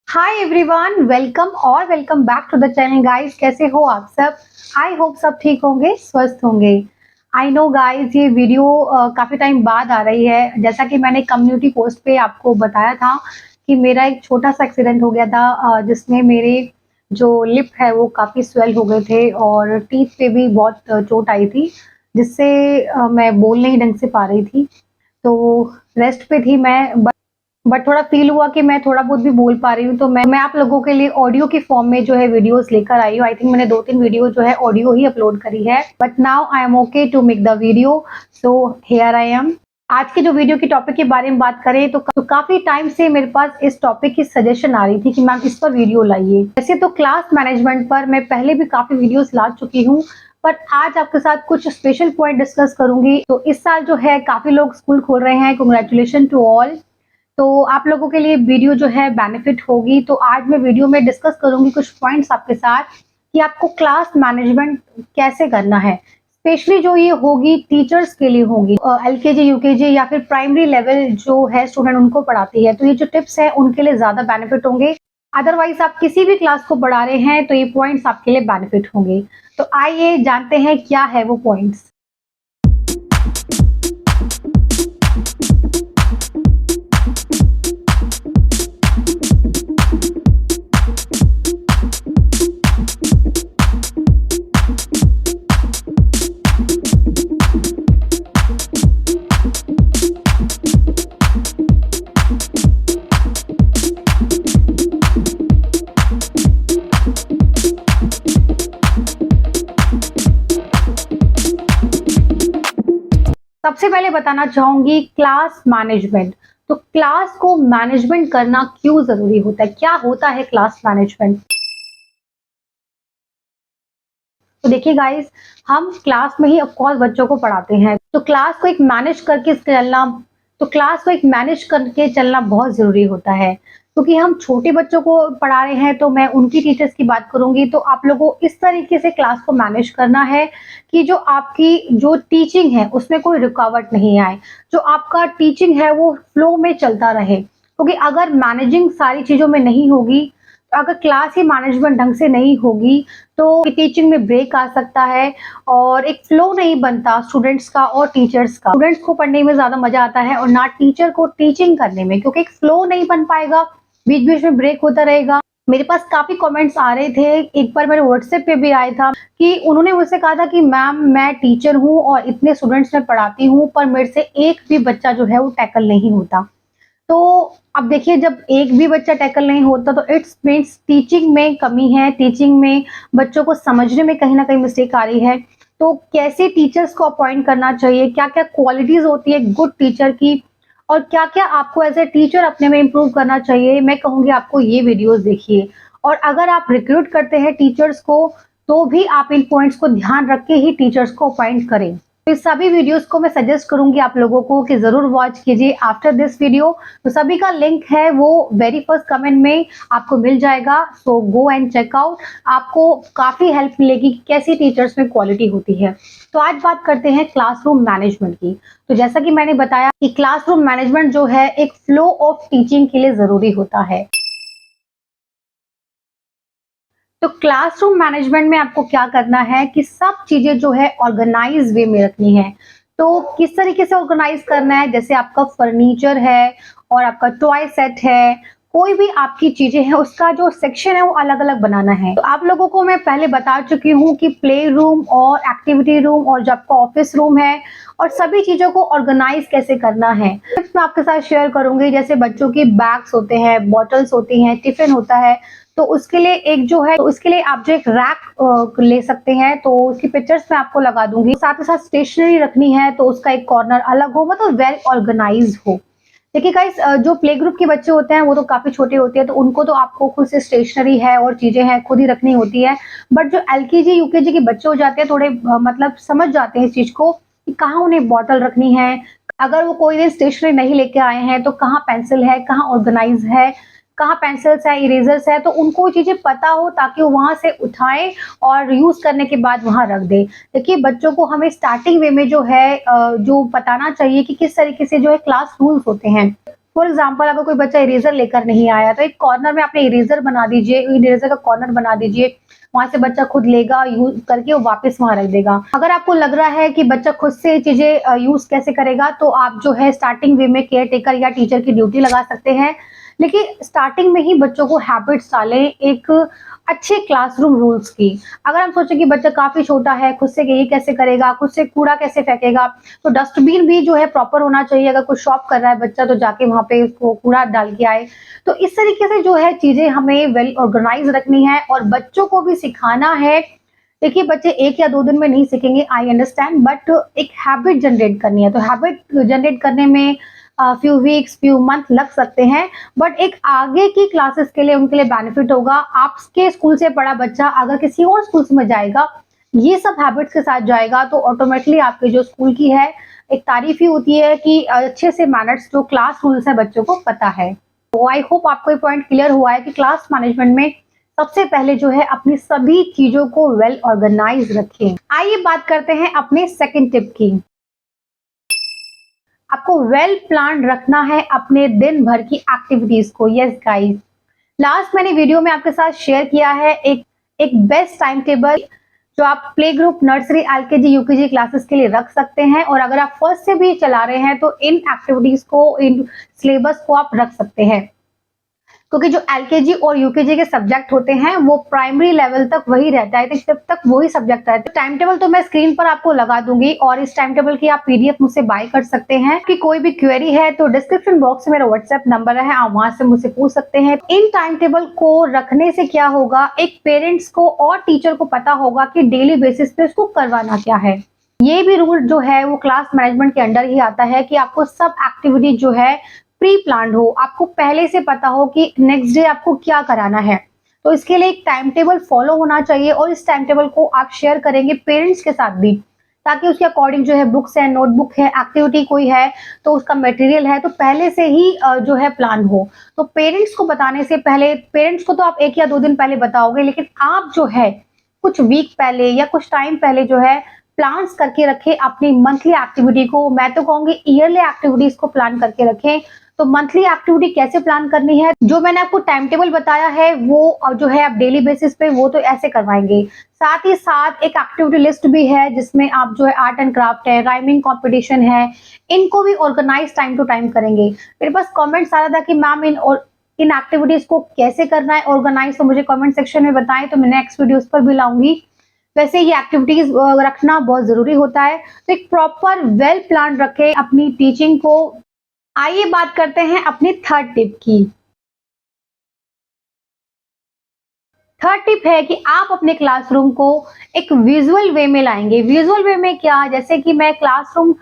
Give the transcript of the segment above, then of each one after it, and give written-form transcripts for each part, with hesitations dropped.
Hi everyone, welcome back to the channel guys. कैसे हो आप सब? आई होप सब ठीक होंगे, स्वस्थ होंगे। आई नो गाइस, ये वीडियो काफ़ी टाइम बाद आ रही है। जैसा कि मैंने कम्युनिटी पोस्ट पे आपको बताया था कि मेरा एक छोटा सा एक्सीडेंट हो गया था, जिसमें मेरे जो लिप है वो काफ़ी स्वेल हो गए थे और टीथ पे भी बहुत चोट आई थी, जिससे मैं बोल नहीं ढंग से पा रही थी। तो रेस्ट पे थी मैं, बट थोड़ा फ़ील हुआ कि मैं थोड़ा बहुत भी बोल पा रही हूँ, तो मैं आप लोगों के लिए ऑडियो की फ़ॉर्म में जो है वीडियोज़ लेकर आई हूँ। आई थिंक मैंने 2-3 वीडियो जो है ऑडियो ही अपलोड करी है, but now I am okay to make the video, so here I am. आज की जो वीडियो की टॉपिक के बारे में बात करें तो काफ़ी टाइम से मेरे पास इस टॉपिक की सजेशन आ रही थी कि मैम इस पर वीडियो लाइए। वैसे तो क्लास मैनेजमेंट पर मैं पहले भी काफ़ी वीडियोज़ ला चुकी हूँ, पर आज आपके साथ कुछ स्पेशल पॉइंट डिस्कस करूँगी। तो इस साल जो है काफ़ी लोग स्कूल खोल रहे हैं, कांग्रेचुलेशन टू ऑल। तो आप लोगों के लिए वीडियो जो है बेनिफिट होगी। तो आज मैं वीडियो में डिस्कस करूंगी कुछ पॉइंट्स आपके साथ कि आपको क्लास मैनेजमेंट कैसे करना है। स्पेशली जो ये होगी टीचर्स के लिए होगी, एलकेजी यूकेजी या फिर प्राइमरी लेवल जो है स्टूडेंट उनको पढ़ाती है, तो ये जो टिप्स है उनके लिए ज्यादा बेनिफिट होंगे। अदरवाइज आप किसी भी क्लास को पढ़ा रहे हैं तो ये पॉइंट्स आपके लिए बेनिफिट होंगे। तो आइए जानते हैं क्या है वो पॉइंट्स। सबसे पहले बताना चाहूंगी क्लास मैनेजमेंट। तो क्लास को मैनेजमेंट करना क्यों जरूरी होता है, क्या होता है क्लास मैनेजमेंट? तो देखिए गाइस, हम क्लास में ही ऑफ कोर्स बच्चों को पढ़ाते हैं, तो क्लास को एक मैनेज करके चलना बहुत ज़रूरी होता है। क्योंकि हम छोटे बच्चों को पढ़ा रहे हैं, तो मैं उनकी टीचर्स की बात करूँगी, तो आप लोगों को इस तरीके से क्लास को मैनेज करना है कि जो आपकी जो टीचिंग है, उसमें कोई रुकावट नहीं आए। जो आपका टीचिंग है, वो फ्लो में चलता रहे। क्योंकि अगर मैनेजिंग सारी चीज़ों में नहीं होगी, अगर क्लास ही मैनेजमेंट ढंग से नहीं होगी, तो टीचिंग में ब्रेक आ सकता है और एक फ्लो नहीं बनता स्टूडेंट्स का और टीचर्स का। स्टूडेंट्स को पढ़ने में ज़्यादा मज़ा आता है और ना टीचर को टीचिंग करने में, क्योंकि एक फ्लो नहीं बन पाएगा, बीच-बीच में ब्रेक होता रहेगा। मेरे पास काफ़ी कमेंट्स आ रहे थे, एक बार मेरे व्हाट्सएप पे भी आया था कि उन्होंने मुझसे कहा था कि मैम मैं टीचर हूँ और इतने स्टूडेंट्स मैं पढ़ाती हूँ, पर मेरे से एक भी बच्चा जो है वो टैकल नहीं होता। तो अब देखिए, जब एक भी बच्चा टैकल नहीं होता तो इट्स मीन्स टीचिंग में कमी है, टीचिंग में बच्चों को समझने में कहीं न कहीं मिस्टेक आ रही है। तो कैसे टीचर्स को अपॉइंट करना चाहिए, क्या-क्या क्वालिटीज़ होती है गुड टीचर की और क्या-क्या आपको एज़ अ टीचर अपने में इम्प्रूव करना चाहिए, मैं कहूँगी आपको ये वीडियोज़ देखिए। और अगर आप रिक्रूट करते हैं टीचर्स को, तो भी आप इन पॉइंट्स को ध्यान रख के ही टीचर्स को अपॉइंट करें। तो इस सभी वीडियोस को मैं सजेस्ट करूंगी आप लोगों को कि जरूर वॉच कीजिए आफ्टर दिस वीडियो। तो सभी का लिंक है वो वेरी फर्स्ट कमेंट में आपको मिल जाएगा, सो गो एंड चेक आउट। आपको काफी हेल्प मिलेगी कि कैसी टीचर्स में क्वालिटी होती है। तो आज बात करते हैं क्लासरूम मैनेजमेंट की। तो जैसा कि मैंने बताया कि क्लासरूम मैनेजमेंट जो है एक फ्लो ऑफ टीचिंग के लिए जरूरी होता है। तो क्लासरूम मैनेजमेंट में आपको क्या करना है कि सब चीजें जो है ऑर्गेनाइज वे में रखनी है। तो किस तरीके से ऑर्गेनाइज करना है, जैसे आपका फर्नीचर है और आपका टॉय सेट है, कोई भी आपकी चीजें हैं उसका जो सेक्शन है वो अलग अलग बनाना है। तो आप लोगों को मैं पहले बता चुकी हूँ कि प्ले रूम और एक्टिविटी रूम और जो आपका ऑफिस रूम है और सभी चीजों को ऑर्गेनाइज कैसे करना है, टिप्स मैं आपके साथ शेयर करूंगी। जैसे बच्चों की बैग्स होते हैं, बॉटल्स होती हैं, टिफिन होता है, तो उसके लिए एक जो है, तो उसके लिए आप जो एक रैक ले सकते हैं, तो उसकी पिक्चर्स मैं आपको लगा दूंगी। साथ ही साथ स्टेशनरी रखनी है तो उसका एक कॉर्नर अलग हो, मतलब वेल ऑर्गेनाइज हो। देखिए गाइस, जो प्ले ग्रुप के बच्चे होते हैं वो तो काफी छोटे होते हैं, तो उनको तो आपको खुद से स्टेशनरी है और चीजें हैं खुद ही रखनी होती है। बट जो एलकेजी यूकेजी के बच्चे हो जाते हैं, थोड़े मतलब समझ जाते हैं इस चीज को कि कहाँ उन्हें बॉटल रखनी है। अगर वो कोई दिन स्टेशनरी नहीं लेके आए हैं तो कहाँ पेंसिल है, कहाँ ऑर्गेनाइज है, कहाँ पेंसिल्स है, इरेजर्स है, तो उनको वो चीजें पता हो ताकि वो वहां से उठाएं और यूज करने के बाद वहां रख दे। देखिए, बच्चों को हमें स्टार्टिंग वे में जो है जो बताना चाहिए कि किस तरीके से जो है क्लास रूल्स होते हैं। फॉर एग्जाम्पल अगर कोई बच्चा इरेजर लेकर नहीं आया तो एक कॉर्नर में आपने इरेजर बना दीजिए, इरेजर का कॉर्नर बना दीजिए, वहां से बच्चा खुद लेगा, यूज करके वो वापस वहां रख देगा। अगर आपको लग रहा है कि बच्चा खुद से चीजें यूज कैसे करेगा, तो आप जो है स्टार्टिंग वे में केयर टेकर या टीचर की ड्यूटी लगा सकते हैं। लेकिन स्टार्टिंग में ही बच्चों को हैबिट्स डालें एक अच्छे क्लासरूम रूल्स की। अगर हम सोचें कि बच्चा काफी छोटा है, खुद से ये कैसे करेगा, खुद से कूड़ा कैसे फेंकेगा, तो डस्टबिन भी जो है प्रॉपर होना चाहिए। अगर कुछ शॉप कर रहा है बच्चा तो जाके वहां पे उसको कूड़ा डाल के आए। तो इस तरीके से जो है चीजें हमें वेल ऑर्गेनाइज रखनी है और बच्चों को भी सिखाना है। देखिए बच्चे 1 या 2 दिन में नहीं सीखेंगे, आई अंडरस्टैंड, बट एक हैबिट जनरेट करनी है। तो हैबिट जनरेट करने में फ्यू वीक्स, फ्यू मंथ लग सकते हैं, बट एक आगे की क्लासेस के लिए उनके लिए बेनिफिट होगा। आपके स्कूल से पढ़ा बच्चा अगर किसी और स्कूल में जाएगा, ये सब हैबिट्स के साथ जाएगा, तो ऑटोमेटिकली आपके जो स्कूल की है एक तारीफ ही होती है कि अच्छे से मैनर्स जो क्लास रूल्स है बच्चों को पता है। तो आई होप आपको ये पॉइंट क्लियर हुआ है कि क्लास मैनेजमेंट में सबसे पहले जो है अपनी सभी चीजों को वेल ऑर्गेनाइज रखें। आइए बात करते हैं अपने सेकंड टिप की। आपको वेल प्लान रखना है अपने दिन भर की एक्टिविटीज को। यस गाइस, लास्ट मैंने वीडियो में आपके साथ शेयर किया है एक बेस्ट टाइम टेबल जो आप play group, nursery, LKG, UKG classes के लिए रख सकते हैं। और अगर आप फर्स्ट से भी चला रहे हैं तो इन एक्टिविटीज को, इन सिलेबस को आप रख सकते हैं, क्योंकि जो एलकेजी और यूकेजी के सब्जेक्ट होते हैं वो प्राइमरी लेवल तक वही रहता है, तो जब तक वही सब्जेक्ट रहते हैं। टाइम टेबल तो मैं स्क्रीन पर आपको लगा दूंगी और इस टाइम टेबल की आप पीडीएफ मुझसे बाय कर सकते हैं। कि कोई भी क्वेरी है तो डिस्क्रिप्शन बॉक्स में मेरा व्हाट्सएप नंबर है, आप वहां से मुझसे पूछ सकते हैं। इन टाइम टेबल को रखने से क्या होगा, एक पेरेंट्स को और टीचर को पता होगा कि डेली बेसिस पे उसको करवाना क्या है। ये भी रूल जो है वो क्लास मैनेजमेंट के अंडर ही आता है कि आपको सब एक्टिविटी जो है प्री प्लान हो, आपको पहले से पता हो कि नेक्स्ट डे आपको क्या कराना है। तो इसके लिए एक टाइम टेबल फॉलो होना चाहिए और इस टाइम टेबल को आप शेयर करेंगे पेरेंट्स के साथ भी, ताकि उसके अकॉर्डिंग जो है बुक्स है, नोटबुक है, एक्टिविटी कोई है तो उसका मटेरियल है तो पहले से ही जो है प्लान हो। तो पेरेंट्स को बताने से पहले, पेरेंट्स को तो आप 1 या 2 दिन पहले बताओगे, लेकिन आप जो है कुछ वीक पहले या कुछ टाइम पहले जो है प्लान्स करके रखें अपनी मंथली एक्टिविटी को। मैं तो कहूंगी ईयरली एक्टिविटीज को प्लान करके रखें। तो मंथली एक्टिविटी कैसे प्लान करनी है, जो मैंने आपको टाइम टेबल बताया है वो जो है आप डेली बेसिस पे वो तो ऐसे करवाएंगे। साथ ही साथ एक एक्टिविटी लिस्ट भी है जिसमें आप जो है आर्ट एंड क्राफ्ट है, राइमिंग कंपटीशन है, इनको भी ऑर्गेनाइज टाइम टू टाइम करेंगे। मेरे पास कमेंट्स आ रहा था कि मैम इन एक्टिविटीज को कैसे करना है ऑर्गेनाइज, तो मुझे कमेंट सेक्शन में बताएं, तो मैं नेक्स्ट वीडियोस पर भी लाऊंगी। वैसे ये एक्टिविटीज रखना बहुत जरूरी होता है, तो एक प्रॉपर वेल प्लान रखें अपनी टीचिंग को। आइए बात करते हैं अपनी थर्ड टिप की। थर्ड टिप है कि आप अपने क्लासरूम को एक विजुअल वे में लाएंगे। विजुअल वे में क्या, जैसे कि मैं क्लासरूम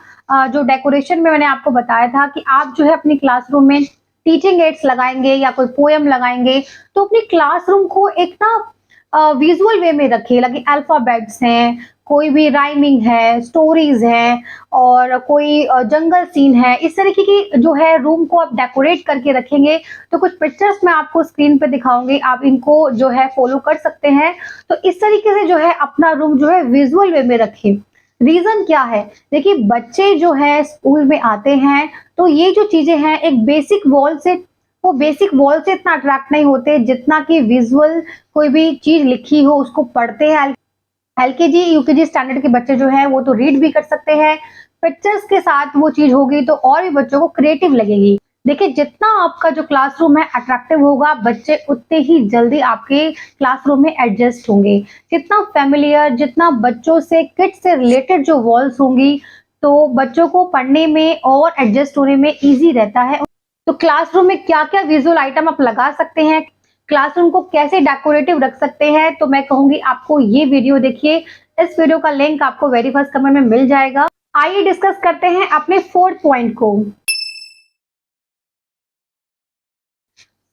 जो डेकोरेशन में मैंने आपको बताया था कि आप जो है अपनी क्लासरूम में टीचिंग एड्स लगाएंगे या कोई पोएम लगाएंगे, तो अपनी क्लासरूम को एक ना विजुअल वे में रखिए। लगे अल्फाबेट्स हैं, कोई भी राइमिंग है, स्टोरीज है और कोई जंगल सीन है, इस तरीके की जो है रूम को आप डेकोरेट करके रखेंगे। तो कुछ पिक्चर्स मैं आपको स्क्रीन पे दिखाऊंगी, आप इनको जो है फॉलो कर सकते हैं। तो इस तरीके से जो है अपना रूम जो है विजुअल वे में रखें। रीजन क्या है, देखिए बच्चे जो है स्कूल में आते हैं तो ये जो चीजें हैं एक बेसिक वॉल से इतना अट्रैक्ट नहीं होते जितना कि विजुअल कोई भी चीज लिखी हो उसको पढ़ते हैं। एलकेजी, यूकेजी स्टैंडर्ड के बच्चे जो हैं वो तो रीड भी कर सकते हैं, पिक्चर्स के साथ वो चीज होगी तो और भी बच्चों को क्रिएटिव लगेगी। देखिए जितना आपका जो क्लासरूम है अट्रैक्टिव होगा, बच्चे उतने ही जल्दी आपके क्लासरूम में एडजस्ट होंगे। जितना फेमिलियर, जितना बच्चों से, किड्स से रिलेटेड जो वॉल्स होंगी, तो बच्चों को पढ़ने में और एडजस्ट होने में ईजी रहता है। तो क्लासरूम में क्या क्या विजुअल आइटम आप लगा सकते हैं, क्लासरूम को कैसे डेकोरेटिव रख सकते हैं, तो मैं कहूंगी आपको ये वीडियो देखिए। इस वीडियो का लिंक आपको वेरी फर्स्ट कमेंट में मिल जाएगा। आइए डिस्कस करते हैं अपने फोर्थ पॉइंट को।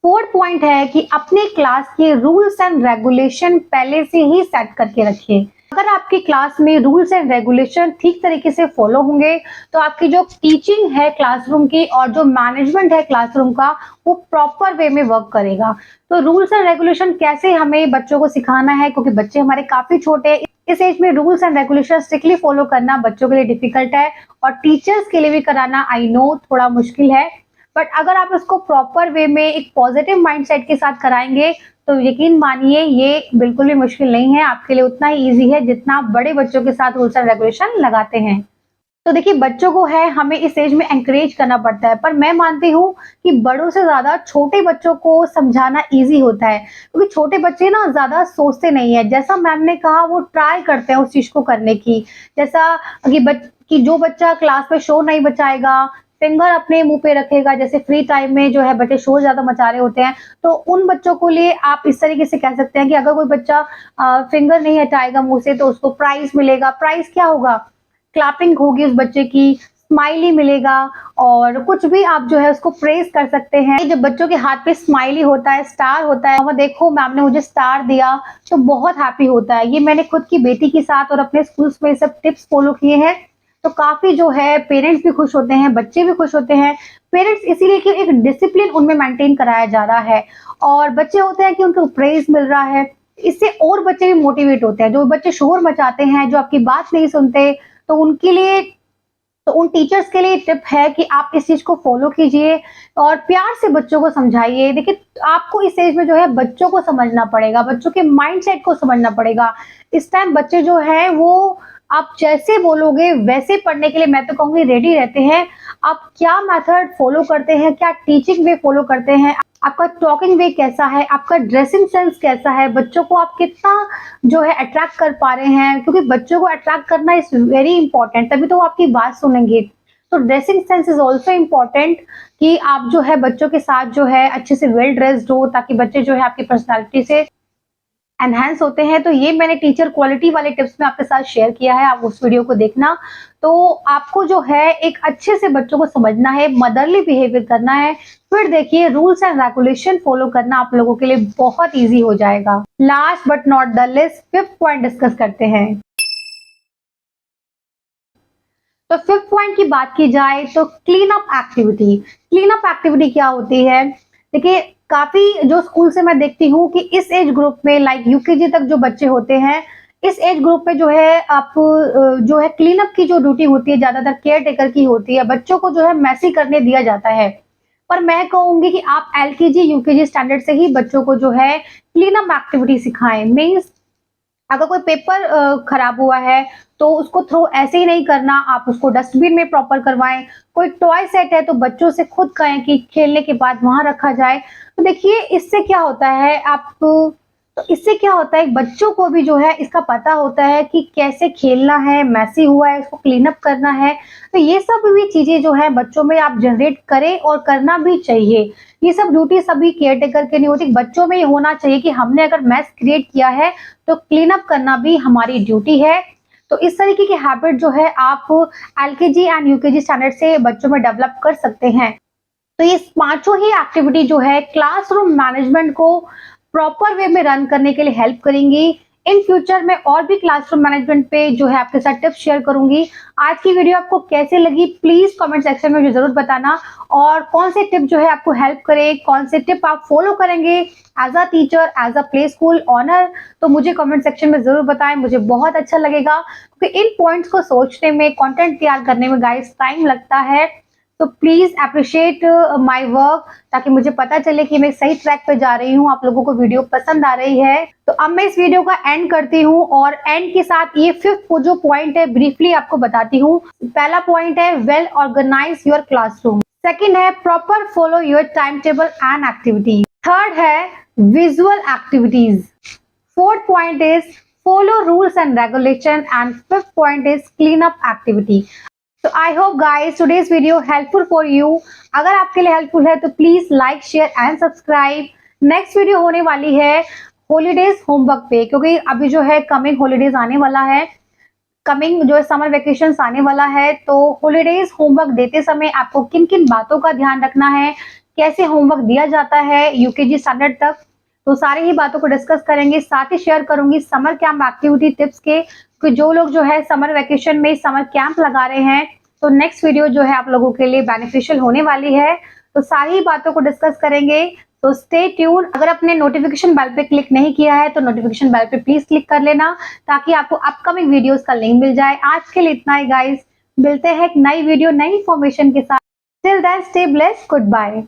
फोर्थ पॉइंट है कि अपने क्लास के रूल्स एंड रेगुलेशन पहले से ही सेट करके रखिए। अगर आपकी क्लास में रूल्स एंड रेगुलेशन ठीक तरीके से फॉलो होंगे तो आपकी जो टीचिंग है क्लासरूम की और जो मैनेजमेंट है क्लासरूम का वो प्रॉपर वे में वर्क करेगा। तो रूल्स एंड रेगुलेशन कैसे हमें बच्चों को सिखाना है, क्योंकि बच्चे हमारे काफी छोटे हैं, इस एज में rules and regulation strictly follow करना बच्चों के लिए डिफिकल्ट है और टीचर्स के लिए भी कराना आई नो थोड़ा मुश्किल है। बट अगर आप इसको प्रॉपर वे में एक पॉजिटिव माइंडसेट के साथ कराएंगे तो यकीन मानिए ये बिल्कुल भी मुश्किल नहीं है, आपके लिए उतना ही ईज़ी है जितना आप बड़े बच्चों के साथ रूल्स एंड रेगुलेशन लगाते हैं। तो देखिए बच्चों को है हमें इस एज में एनकरेज करना पड़ता है, पर मैं मानती हूँ कि बड़ों से ज़्यादा छोटे बच्चों को समझाना ईज़ी होता है, क्योंकि छोटे बच्चे ना ज़्यादा सोचते नहीं है। जैसा मैम ने कहा वो ट्राई करते हैं उस चीज़ को करने की। जैसा कि जो बच्चा क्लास में शोर नहीं मचाएगा, फिंगर अपने मुँह पे रखेगा, जैसे फ्री टाइम में जो है बच्चे शोर ज़्यादा मचा रहे होते हैं, तो उन बच्चों को लिए आप इस तरीके से कह सकते हैं कि अगर कोई बच्चा फिंगर नहीं हटाएगा मुँह से तो उसको प्राइज़ मिलेगा। प्राइज़ क्या होगा? क्लैपिंग होगी उस बच्चे की, स्माइली मिलेगा और कुछ भी आप जो है उसको प्रेज़ कर सकते हैं। जब बच्चों के हाथ पे स्माइली होता है, स्टार होता है, और देखो मैम ने मुझे स्टार दिया, तो बहुत हैप्पी होता है। ये मैंने खुद की बेटी के साथ और अपने स्कूल्स में ये सब टिप्स फॉलो किए हैं, तो काफ़ी जो है पेरेंट्स भी खुश होते हैं, बच्चे भी खुश होते हैं। पेरेंट्स इसीलिए कि एक डिसिप्लिन उनमें मेंटेन कराया जा रहा है और बच्चे होते हैं कि उनको प्रेज़ मिल रहा है, इससे और बच्चे भी मोटिवेट होते हैं। जो बच्चे शोर मचाते हैं, जो आपकी बात नहीं सुनते, तो उनके लिए तो उन टीचर्स के लिए टिप है कि आप इस चीज़ को फ़ॉलो कीजिए और प्यार से बच्चों को समझाइए। देखिए, आपको इस एज में जो है बच्चों को समझना पड़ेगा, बच्चों के माइंडसेट को समझना पड़ेगा। इस टाइम बच्चे जो हैं वो आप जैसे बोलोगे वैसे पढ़ने के लिए मैं तो कहूँगी रेडी रहते हैं। आप क्या मेथड फ़ॉलो करते हैं, क्या टीचिंग वे फ़ॉलो करते हैं, आपका टॉकिंग वे कैसा है, आपका ड्रेसिंग सेंस कैसा है, बच्चों को आप कितना जो है अट्रैक्ट कर पा रहे हैं, क्योंकि बच्चों को अट्रैक्ट करना इज़ वेरी इंपॉर्टेंट, तभी तो वो आपकी बात सुनेंगे। तो dressing sense is also important कि आप जो है बच्चों के साथ जो है अच्छे से वेल ड्रेस्ड हो, ताकि बच्चे जो है आपकी पर्सनैलिटी से एनहांस होते हैं। तो ये मैंने टीचर क्वालिटी वाले टिप्स में आपके साथ शेयर किया है, आप उस वीडियो को देखना। तो आपको जो है एक अच्छे से बच्चों को समझना है, मदरली बिहेवियर करना है, फिर देखिए रूल्स एंड रेगुलेशन फॉलो करना आप लोगों के लिए बहुत ईज़ी हो जाएगा। Last but not the list, 5th point discuss करते हैं। तो 5th पॉइंट की बात की जाए तो clean up activity. Clean up activity क्या होती है? देखिए, काफ़ी जो स्कूल से मैं देखती हूँ कि इस एज ग्रुप में लाइक यूकेजी तक जो बच्चे होते हैं, इस एज ग्रुप में जो है आप जो है क्लीन अप की जो ड्यूटी होती है ज़्यादातर केयर टेकर की होती है। बच्चों को जो है मेसी करने दिया जाता है। पर मैं कहूँगी कि आप एलकेजी, यूकेजी स्टैंडर्ड से ही बच्चों को जो है क्लीन अप एक्टिविटी सिखाएँ। मीन्स अगर कोई पेपर खराब हुआ है तो उसको थ्रो ऐसे ही नहीं करना, आप उसको डस्टबिन में प्रॉपर करवाएं। कोई टॉय सेट है तो बच्चों से खुद कहें कि खेलने के बाद वहां रखा जाए। तो देखिए इससे क्या होता है, इससे क्या होता है, बच्चों को भी जो है इसका पता होता है कि कैसे खेलना है, मैसी हुआ है इसको क्लीन अप करना है। तो ये सब भी चीजें जो है बच्चों में आप जनरेट करें और करना भी चाहिए। ये सब ड्यूटी सभी केयर टेकर के नहीं होती, बच्चों में ये होना चाहिए कि हमने अगर मैस क्रिएट किया है तो क्लीन अप करना भी हमारी ड्यूटी है। तो इस तरीके की हैबिट जो है आप एलकेजी एंड यूकेजी स्टैंडर्ड से बच्चों में डेवलप कर सकते हैं। तो ये पांचों ही एक्टिविटी जो है क्लासरूम मैनेजमेंट को प्रॉपर वे में रन करने के लिए हेल्प करेंगी। इन फ्यूचर में और भी क्लासरूम मैनेजमेंट पे जो है आपके साथ टिप्स शेयर करूंगी। आज की वीडियो आपको कैसे लगी प्लीज कमेंट सेक्शन में मुझे जरूर बताना, और कौन से टिप जो है आपको हेल्प करे, कौन से टिप आप फॉलो करेंगे as a teacher, as a play school owner, तो मुझे कमेंट सेक्शन में जरूर बताएं, मुझे बहुत अच्छा लगेगा। क्योंकि इन पॉइंट्स को सोचने में, कंटेंट तैयार करने में गाइस टाइम लगता है। तो प्लीज अप्रिशिएट माय वर्क, ताकि मुझे पता चले कि मैं सही ट्रैक पे जा रही हूँ, आप लोगों को वीडियो पसंद आ रही है। तो अब मैं इस वीडियो का एंड करती हूँ और एंड के साथ ये 5th जो पॉइंट है ब्रीफली आपको बताती हूँ। पहला पॉइंट है well organise your classroom. Second है proper follow your time table and activity. Third है visual activities. Fourth point is follow rules and regulation and 5th point is clean up activity. तो I hope guys today's video helpful for you. अगर आपके लिए helpful है तो please like, share and subscribe. Next video होने वाली है holidays homework पे, क्योंकि अभी जो है कमिंग हॉलीडेज आने वाला है, कमिंग जो है समर वेकेशन आने वाला है। तो हॉलीडेज होमवर्क देते समय आपको किन किन बातों का ध्यान रखना है, कैसे होमवर्क दिया जाता है यूकेजी स्टैंडर्ड तक, तो सारी ही बातों को डिस्कस करेंगे। साथ ही शेयर करूंगी समर कैंप एक्टिविटी टिप्स के, कि जो लोग जो है समर वेकेशन में समर कैंप लगा रहे हैं, तो नेक्स्ट वीडियो जो है आप लोगों के लिए बेनिफिशियल होने वाली है। तो सारी बातों को डिस्कस करेंगे, तो स्टे ट्यून। अगर आपने नोटिफिकेशन बेल पे क्लिक नहीं किया है तो नोटिफिकेशन बेल पे प्लीज क्लिक कर लेना, ताकि आपको अपकमिंग वीडियोस का लिंक मिल जाए। आज के लिए इतना ही गाइस, मिलते हैं एक नई वीडियो नई इन्फॉर्मेशन के साथ। Till then, stay blessed. Goodbye.